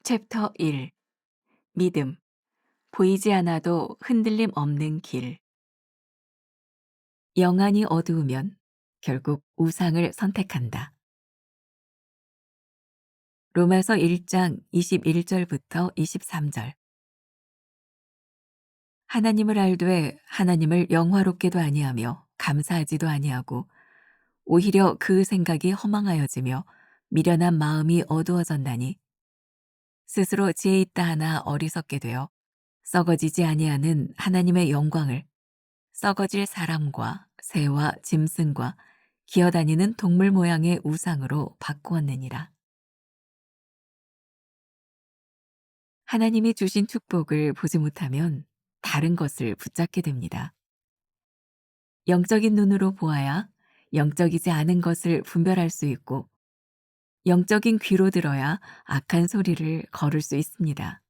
챕터 1. 믿음. 보이지 않아도 흔들림 없는 길. 영안이 어두우면 결국 우상을 선택한다. 로마서 1장 21절부터 23절. 하나님을 알되 하나님을 영화롭게도 아니하며 감사하지도 아니하고 오히려 그 생각이 허망하여지며 미련한 마음이 어두워졌나니 스스로 지혜 있다 하나 어리석게 되어 썩어지지 아니하는 하나님의 영광을 썩어질 사람과 새와 짐승과 기어다니는 동물 모양의 우상으로 바꾸었느니라. 하나님이 주신 축복을 보지 못하면 다른 것을 붙잡게 됩니다. 영적인 눈으로 보아야 영적이지 않은 것을 분별할 수 있고 영적인 귀로 들어야 악한 소리를 거를 수 있습니다.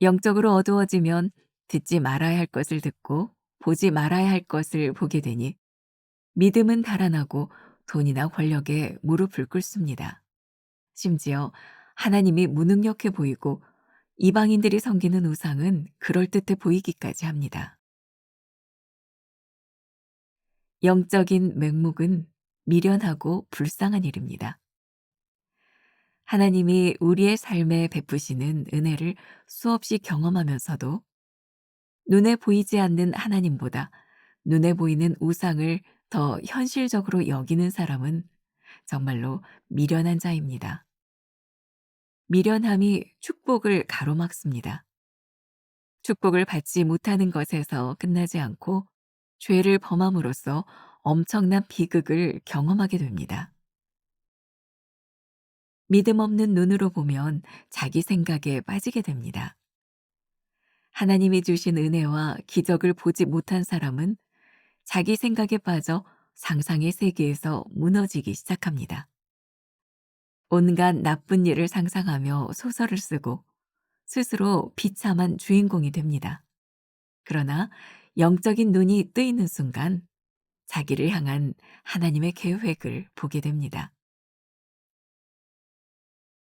영적으로 어두워지면 듣지 말아야 할 것을 듣고 보지 말아야 할 것을 보게 되니 믿음은 달아나고 돈이나 권력에 무릎을 꿇습니다. 심지어 하나님이 무능력해 보이고 이방인들이 섬기는 우상은 그럴듯해 보이기까지 합니다. 영적인 맹목은 미련하고 불쌍한 일입니다. 하나님이 우리의 삶에 베푸시는 은혜를 수없이 경험하면서도 눈에 보이지 않는 하나님보다 눈에 보이는 우상을 더 현실적으로 여기는 사람은 정말로 미련한 자입니다. 미련함이 축복을 가로막습니다. 축복을 받지 못하는 것에서 끝나지 않고 죄를 범함으로써 엄청난 비극을 경험하게 됩니다. 믿음 없는 눈으로 보면 자기 생각에 빠지게 됩니다. 하나님이 주신 은혜와 기적을 보지 못한 사람은 자기 생각에 빠져 상상의 세계에서 무너지기 시작합니다. 온갖 나쁜 일을 상상하며 소설을 쓰고 스스로 비참한 주인공이 됩니다. 그러나 영적인 눈이 뜨이는 순간 자기를 향한 하나님의 계획을 보게 됩니다.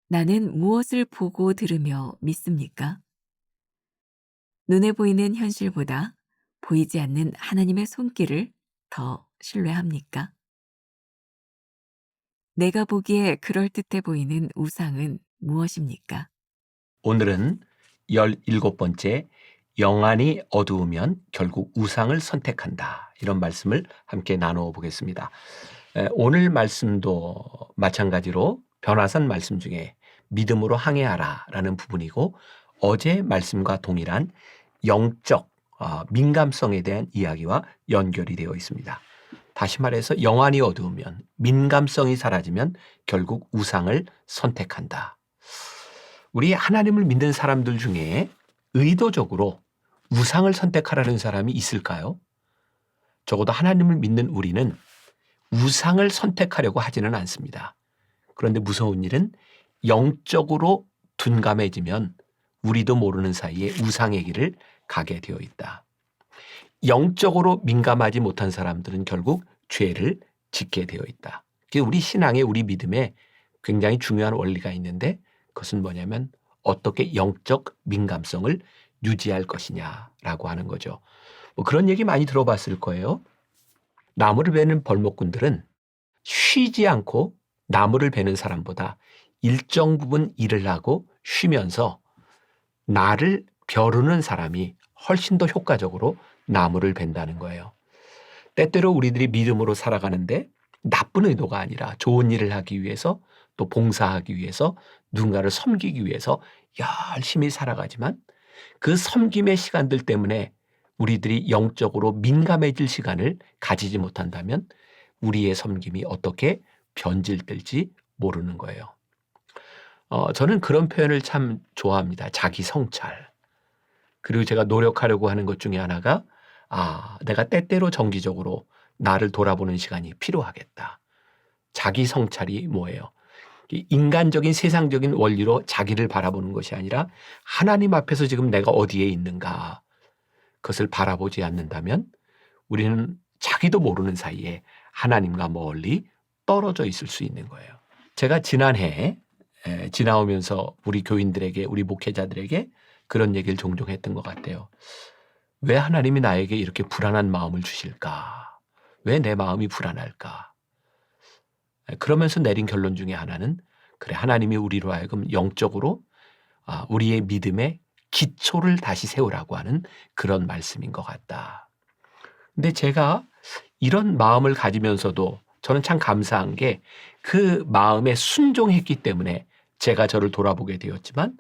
나는 무엇을 보고 들으며 믿습니까? 눈에 보이는 현실보다 보이지 않는 하나님의 손길을 더 신뢰합니까? 내가 보기에 그럴듯해 보이는 우상은 무엇입니까? 오늘은 17번째 영안이 어두우면 결국 우상을 선택한다. 이런 말씀을 함께 나누어 보겠습니다. 오늘 말씀도 마찬가지로 변화산 말씀 중에 믿음으로 항해하라 라는 부분이고 어제 말씀과 동일한 영적 민감성에 대한 이야기와 연결이 되어 있습니다. 다시 말해서 영안이 어두우면 민감성이 사라지면 결국 우상을 선택한다. 우리 하나님을 믿는 사람들 중에 의도적으로 우상을 선택하라는 사람이 있을까요? 적어도 하나님을 믿는 우리는 우상을 선택하려고 하지는 않습니다. 그런데 무서운 일은 영적으로 둔감해지면 우리도 모르는 사이에 우상의 길을 가게 되어 있다. 영적으로 민감하지 못한 사람들은 결국 죄를 짓게 되어 있다. 우리 신앙에 우리 믿음에 굉장히 중요한 원리가 있는데 그것은 뭐냐면 어떻게 영적 민감성을 유지할 것이냐라고 하는 거죠. 그런 얘기 많이 들어봤을 거예요. 나무를 베는 벌목꾼들은 쉬지 않고 나무를 베는 사람보다 일정 부분 일을 하고 쉬면서 나를 벼르는 사람이 훨씬 더 효과적으로 나무를 벤다는 거예요. 때때로 우리들이 믿음으로 살아가는데 나쁜 의도가 아니라 좋은 일을 하기 위해서 또 봉사하기 위해서 누군가를 섬기기 위해서 열심히 살아가지만 그 섬김의 시간들 때문에 우리들이 영적으로 민감해질 시간을 가지지 못한다면 우리의 섬김이 어떻게 변질될지 모르는 거예요. 저는 그런 표현을 참 좋아합니다. 자기 성찰. 그리고 제가 노력하려고 하는 것 중에 하나가 내가 때때로 정기적으로 나를 돌아보는 시간이 필요하겠다. 자기 성찰이 뭐예요? 인간적인 세상적인 원리로 자기를 바라보는 것이 아니라 하나님 앞에서 지금 내가 어디에 있는가 그것을 바라보지 않는다면 우리는 자기도 모르는 사이에 하나님과 멀리 떨어져 있을 수 있는 거예요. 제가 지난해 지나오면서 우리 교인들에게, 우리 목회자들에게 그런 얘기를 종종 했던 것 같아요. 왜 하나님이 나에게 이렇게 불안한 마음을 주실까? 왜 내 마음이 불안할까? 그러면서 내린 결론 중에 하나는, 그래, 하나님이 우리로 하여금 영적으로 우리의 믿음의 기초를 다시 세우라고 하는 그런 말씀인 것 같다. 근데 제가 이런 마음을 가지면서도 저는 참 감사한 게, 그 마음에 순종했기 때문에 제가 저를 돌아보게 되었지만,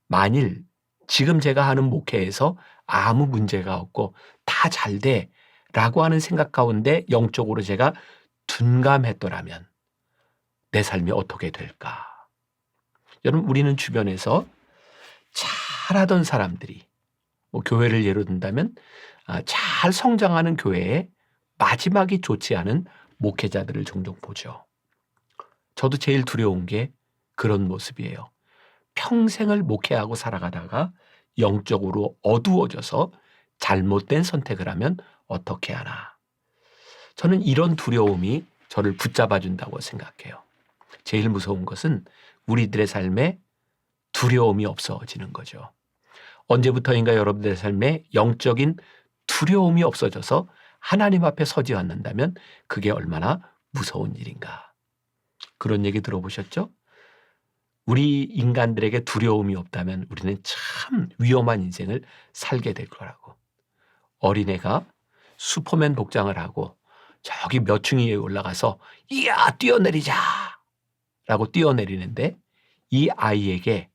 만일 지금 제가 하는 목회에서 아무 문제가 없고 다 잘 돼라고 하는 생각 가운데 영적으로 제가 둔감했더라면 내 삶이 어떻게 될까? 여러분, 우리는 주변에서 잘하던 사람들이, 교회를 예로 든다면 잘 성장하는 교회에 마지막이 좋지 않은 목회자들을 종종 보죠. 저도 제일 두려운 게 그런 모습이에요. 평생을 목회하고 살아가다가 영적으로 어두워져서 잘못된 선택을 하면 어떻게 하나. 저는 이런 두려움이 저를 붙잡아 준다고 생각해요. 제일 무서운 것은 우리들의 삶에 두려움이 없어지는 거죠. 언제부터인가 여러분들의 삶에 영적인 두려움이 없어져서 하나님 앞에 서지 않는다면 그게 얼마나 무서운 일인가. 그런 얘기 들어보셨죠? 우리 인간들에게 두려움이 없다면 우리는 참 위험한 인생을 살게 될 거라고. 어린애가 슈퍼맨 복장을 하고 저기 몇 층 위에 올라가서 이야 뛰어내리자 라고 뛰어내리는데, 이 아이에게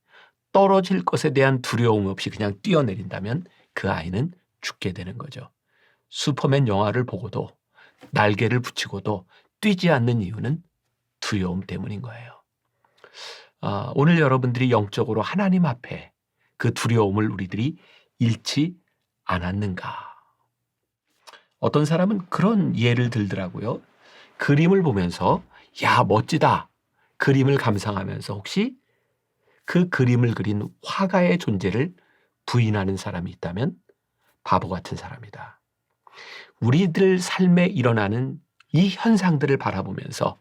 떨어질 것에 대한 두려움 없이 그냥 뛰어내린다면 그 아이는 죽게 되는 거죠. 슈퍼맨 영화를 보고도 날개를 붙이고도 뛰지 않는 이유는 두려움 때문인 거예요. 오늘 여러분들이 영적으로 하나님 앞에 그 두려움을 우리들이 잃지 않았는가? 어떤 사람은 그런 예를 들더라고요. 그림을 보면서 야 멋지다, 그림을 감상하면서 혹시 그 그림을 그린 화가의 존재를 부인하는 사람이 있다면 바보 같은 사람이다. 우리들 삶에 일어나는 이 현상들을 바라보면서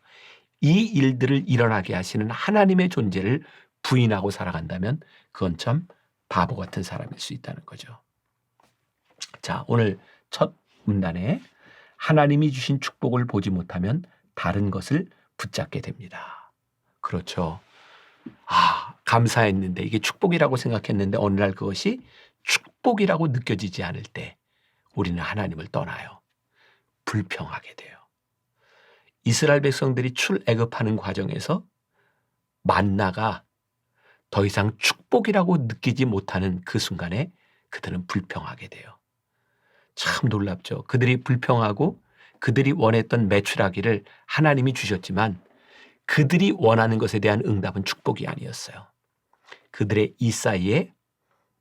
이 일들을 일어나게 하시는 하나님의 존재를 부인하고 살아간다면 그건 참 바보 같은 사람일 수 있다는 거죠. 자, 오늘 첫 문단에 하나님이 주신 축복을 보지 못하면 다른 것을 붙잡게 됩니다. 그렇죠. 감사했는데, 이게 축복이라고 생각했는데 어느 날 그것이 축복이라고 느껴지지 않을 때 우리는 하나님을 떠나요. 불평하게 돼요. 이스라엘 백성들이 출애굽하는 과정에서 만나가 더 이상 축복이라고 느끼지 못하는 그 순간에 그들은 불평하게 돼요. 참 놀랍죠. 그들이 불평하고 그들이 원했던 메추라기를 하나님이 주셨지만 그들이 원하는 것에 대한 응답은 축복이 아니었어요. 그들의 이 사이에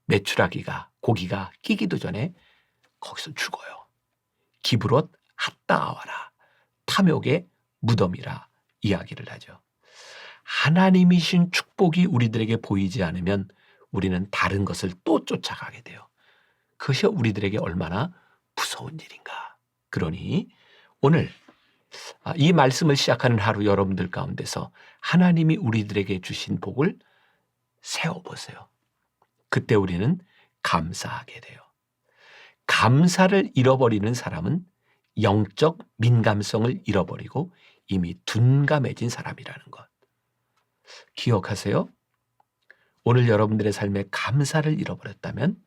메추라기가, 고기가 끼기도 전에 거기서 죽어요. 기브롯 핫다아와라, 탐욕의 무덤이라 이야기를 하죠. 하나님이 신 축복이 우리들에게 보이지 않으면 우리는 다른 것을 또 쫓아가게 돼요. 그것이 우리들에게 얼마나 무서운 일인가. 그러니 오늘 이 말씀을 시작하는 하루 여러분들 가운데서 하나님이 우리들에게 주신 복을 세워보세요. 그때 우리는 감사하게 돼요. 감사를 잃어버리는 사람은 영적 민감성을 잃어버리고 이미 둔감해진 사람이라는 것. 기억하세요. 오늘 여러분들의 삶에 감사를 잃어버렸다면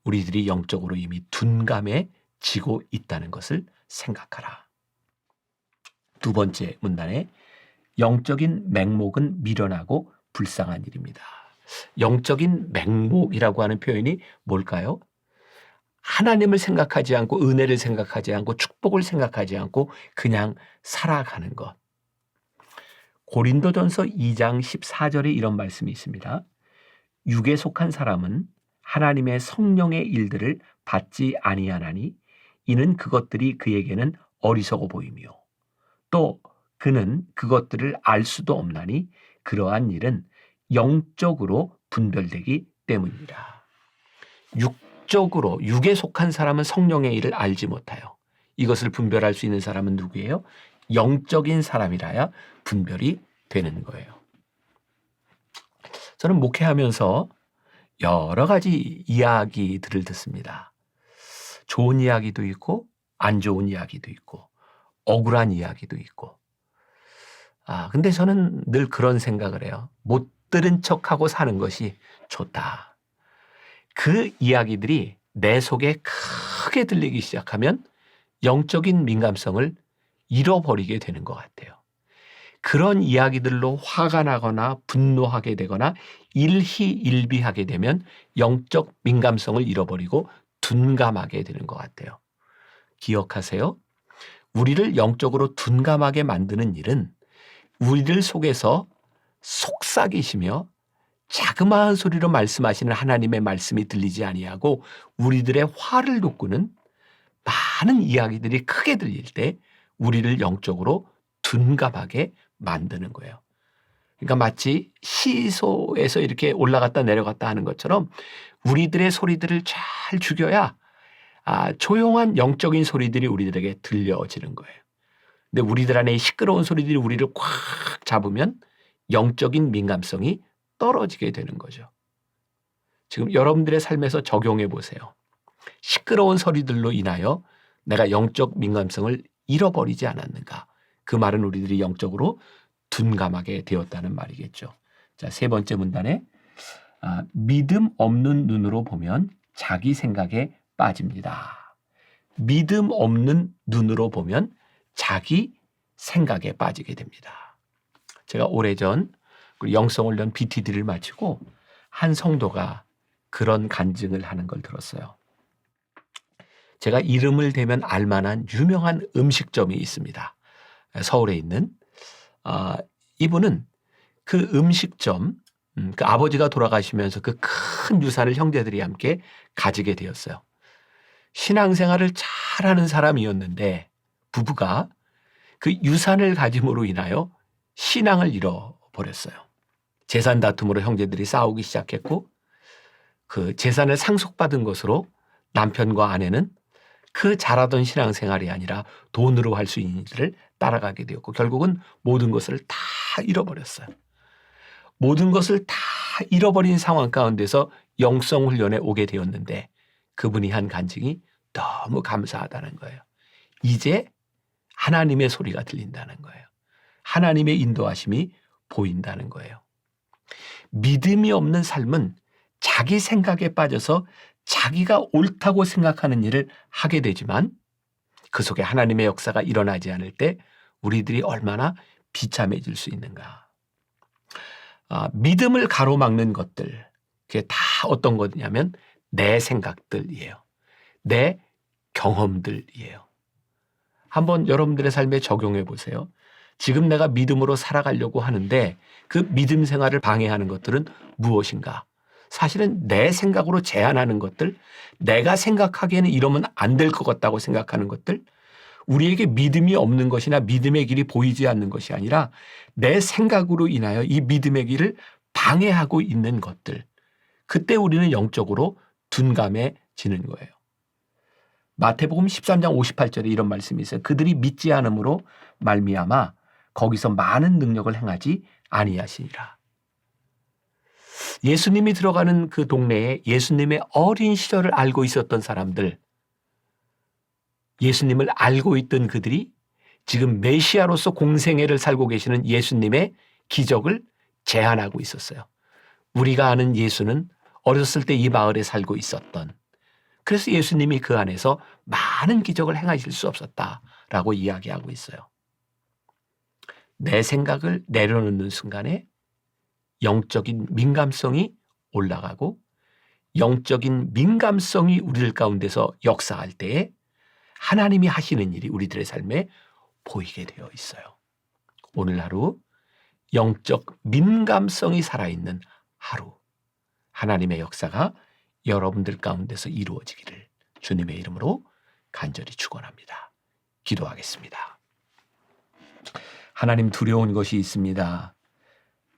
우리들이 영적으로 이미 둔감해지고 있다는 것을 생각하라. 두 번째 문단에 영적인 맹목은 미련하고 불쌍한 일입니다. 영적인 맹목이라고 하는 표현이 뭘까요? 하나님을 생각하지 않고 은혜를 생각하지 않고 축복을 생각하지 않고 그냥 살아가는 것. 고린도전서 2장 14절에 이런 말씀이 있습니다. 육에 속한 사람은 하나님의 성령의 일들을 받지 아니하나니 이는 그것들이 그에게는 어리석어 보이며 또 그는 그것들을 알 수도 없나니 그러한 일은 영적으로 분별되기 때문이라. 육적으로, 육에 속한 사람은 성령의 일을 알지 못해요. 이것을 분별할 수 있는 사람은 누구예요? 영적인 사람이라야 분별이 되는 거예요. 저는 목회하면서 여러 가지 이야기들을 듣습니다. 좋은 이야기도 있고 안 좋은 이야기도 있고 억울한 이야기도 있고. 근데 저는 늘 그런 생각을 해요. 못 들은 척하고 사는 것이 좋다. 그 이야기들이 내 속에 크게 들리기 시작하면 영적인 민감성을 잃어버리게 되는 것 같아요. 그런 이야기들로 화가 나거나 분노하게 되거나 일희일비하게 되면 영적 민감성을 잃어버리고 둔감하게 되는 것 같아요. 기억하세요. 우리를 영적으로 둔감하게 만드는 일은 우리들 속에서 속삭이시며 자그마한 소리로 말씀하시는 하나님의 말씀이 들리지 아니하고 우리들의 화를 돋구는 많은 이야기들이 크게 들릴 때 우리를 영적으로 둔감하게 만드는 거예요. 그러니까 마치 시소에서 이렇게 올라갔다 내려갔다 하는 것처럼 우리들의 소리들을 잘 죽여야 조용한 영적인 소리들이 우리들에게 들려지는 거예요. 근데 우리들 안에 시끄러운 소리들이 우리를 꽉 잡으면 영적인 민감성이 떨어지게 되는 거죠. 지금 여러분들의 삶에서 적용해 보세요. 시끄러운 소리들로 인하여 내가 영적 민감성을 잃어버리지 않았는가? 그 말은 우리들이 영적으로 둔감하게 되었다는 말이겠죠. 자, 세 번째 문단에 믿음 없는 눈으로 보면 자기 생각에 빠집니다. 믿음 없는 눈으로 보면 자기 생각에 빠지게 됩니다. 제가 오래전 영성훈련 BTD를 마치고 한 성도가 그런 간증을 하는 걸 들었어요. 제가 이름을 대면 알만한 유명한 음식점이 있습니다. 서울에 있는. 이분은 그 음식점, 그 아버지가 돌아가시면서 그 큰 유산을 형제들이 함께 가지게 되었어요. 신앙생활을 잘하는 사람이었는데 부부가 그 유산을 가짐으로 인하여 신앙을 잃어버렸어요. 재산 다툼으로 형제들이 싸우기 시작했고 그 재산을 상속받은 것으로 남편과 아내는 그 잘하던 신앙생활이 아니라 돈으로 할 수 있는 일을 따라가게 되었고 결국은 모든 것을 다 잃어버렸어요. 모든 것을 다 잃어버린 상황 가운데서 영성훈련에 오게 되었는데 그분이 한 간증이 너무 감사하다는 거예요. 이제 하나님의 소리가 들린다는 거예요. 하나님의 인도하심이 보인다는 거예요. 믿음이 없는 삶은 자기 생각에 빠져서 자기가 옳다고 생각하는 일을 하게 되지만 그 속에 하나님의 역사가 일어나지 않을 때 우리들이 얼마나 비참해질 수 있는가. 믿음을 가로막는 것들, 그게 다 어떤 거냐면 내 생각들이에요. 내 경험들이에요. 한번 여러분들의 삶에 적용해 보세요. 지금 내가 믿음으로 살아가려고 하는데 그 믿음 생활을 방해하는 것들은 무엇인가? 사실은 내 생각으로 제안하는 것들, 내가 생각하기에는 이러면 안 될 것 같다고 생각하는 것들, 우리에게 믿음이 없는 것이나 믿음의 길이 보이지 않는 것이 아니라 내 생각으로 인하여 이 믿음의 길을 방해하고 있는 것들, 그때 우리는 영적으로 둔감해지는 거예요. 마태복음 13장 58절에 이런 말씀이 있어요. 그들이 믿지 않음으로 말미암아 거기서 많은 능력을 행하지 아니하시니라. 예수님이 들어가는 그 동네에 예수님의 어린 시절을 알고 있었던 사람들, 예수님을 알고 있던 그들이 지금 메시아로서 공생애를 살고 계시는 예수님의 기적을 제안하고 있었어요. 우리가 아는 예수는 어렸을 때 이 마을에 살고 있었던, 그래서 예수님이 그 안에서 많은 기적을 행하실 수 없었다라고 이야기하고 있어요. 내 생각을 내려놓는 순간에 영적인 민감성이 올라가고 영적인 민감성이 우리들 가운데서 역사할 때에 하나님이 하시는 일이 우리들의 삶에 보이게 되어 있어요. 오늘 하루 영적 민감성이 살아있는 하루, 하나님의 역사가 여러분들 가운데서 이루어지기를 주님의 이름으로 간절히 축원합니다. 기도하겠습니다. 하나님, 두려운 것이 있습니다.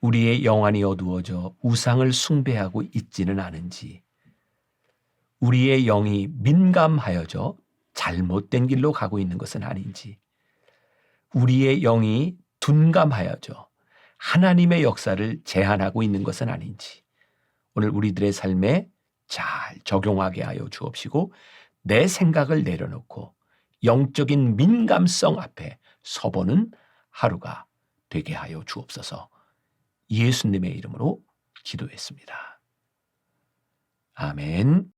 우리의 영안이 어두워져 우상을 숭배하고 있지는 않은지, 우리의 영이 민감하여져 잘못된 길로 가고 있는 것은 아닌지, 우리의 영이 둔감하여져 하나님의 역사를 제한하고 있는 것은 아닌지 오늘 우리들의 삶에 잘 적용하게 하여 주옵시고 내 생각을 내려놓고 영적인 민감성 앞에 서보는 하루가 되게 하여 주옵소서. 예수님의 이름으로 기도했습니다. 아멘.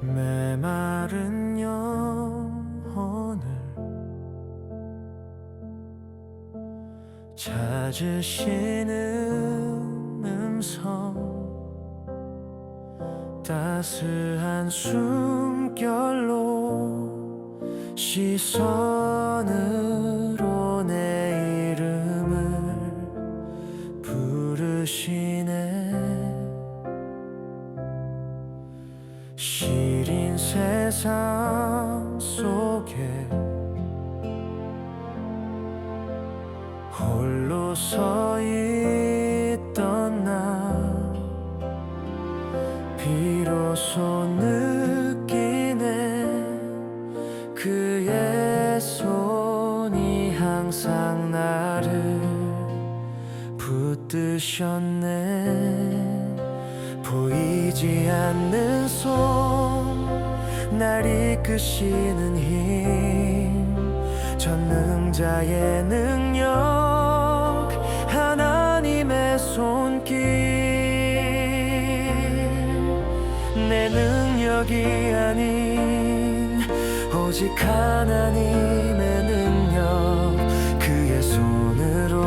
메마른 영혼을 찾으시는 음성, 따스한 숨결로 시선으로 내 이름을 부르시네. 시린 세상 속에 홀로 서 있던 나 비로소 느끼네. 그의 손이 항상 나를 붙드셨네. 보이지 않는 손, 날 이끄시는 힘, 전능자의 능력, 하나님의 손길. 내 능력이 아닌 오직 하나님의 능력, 그의 손으로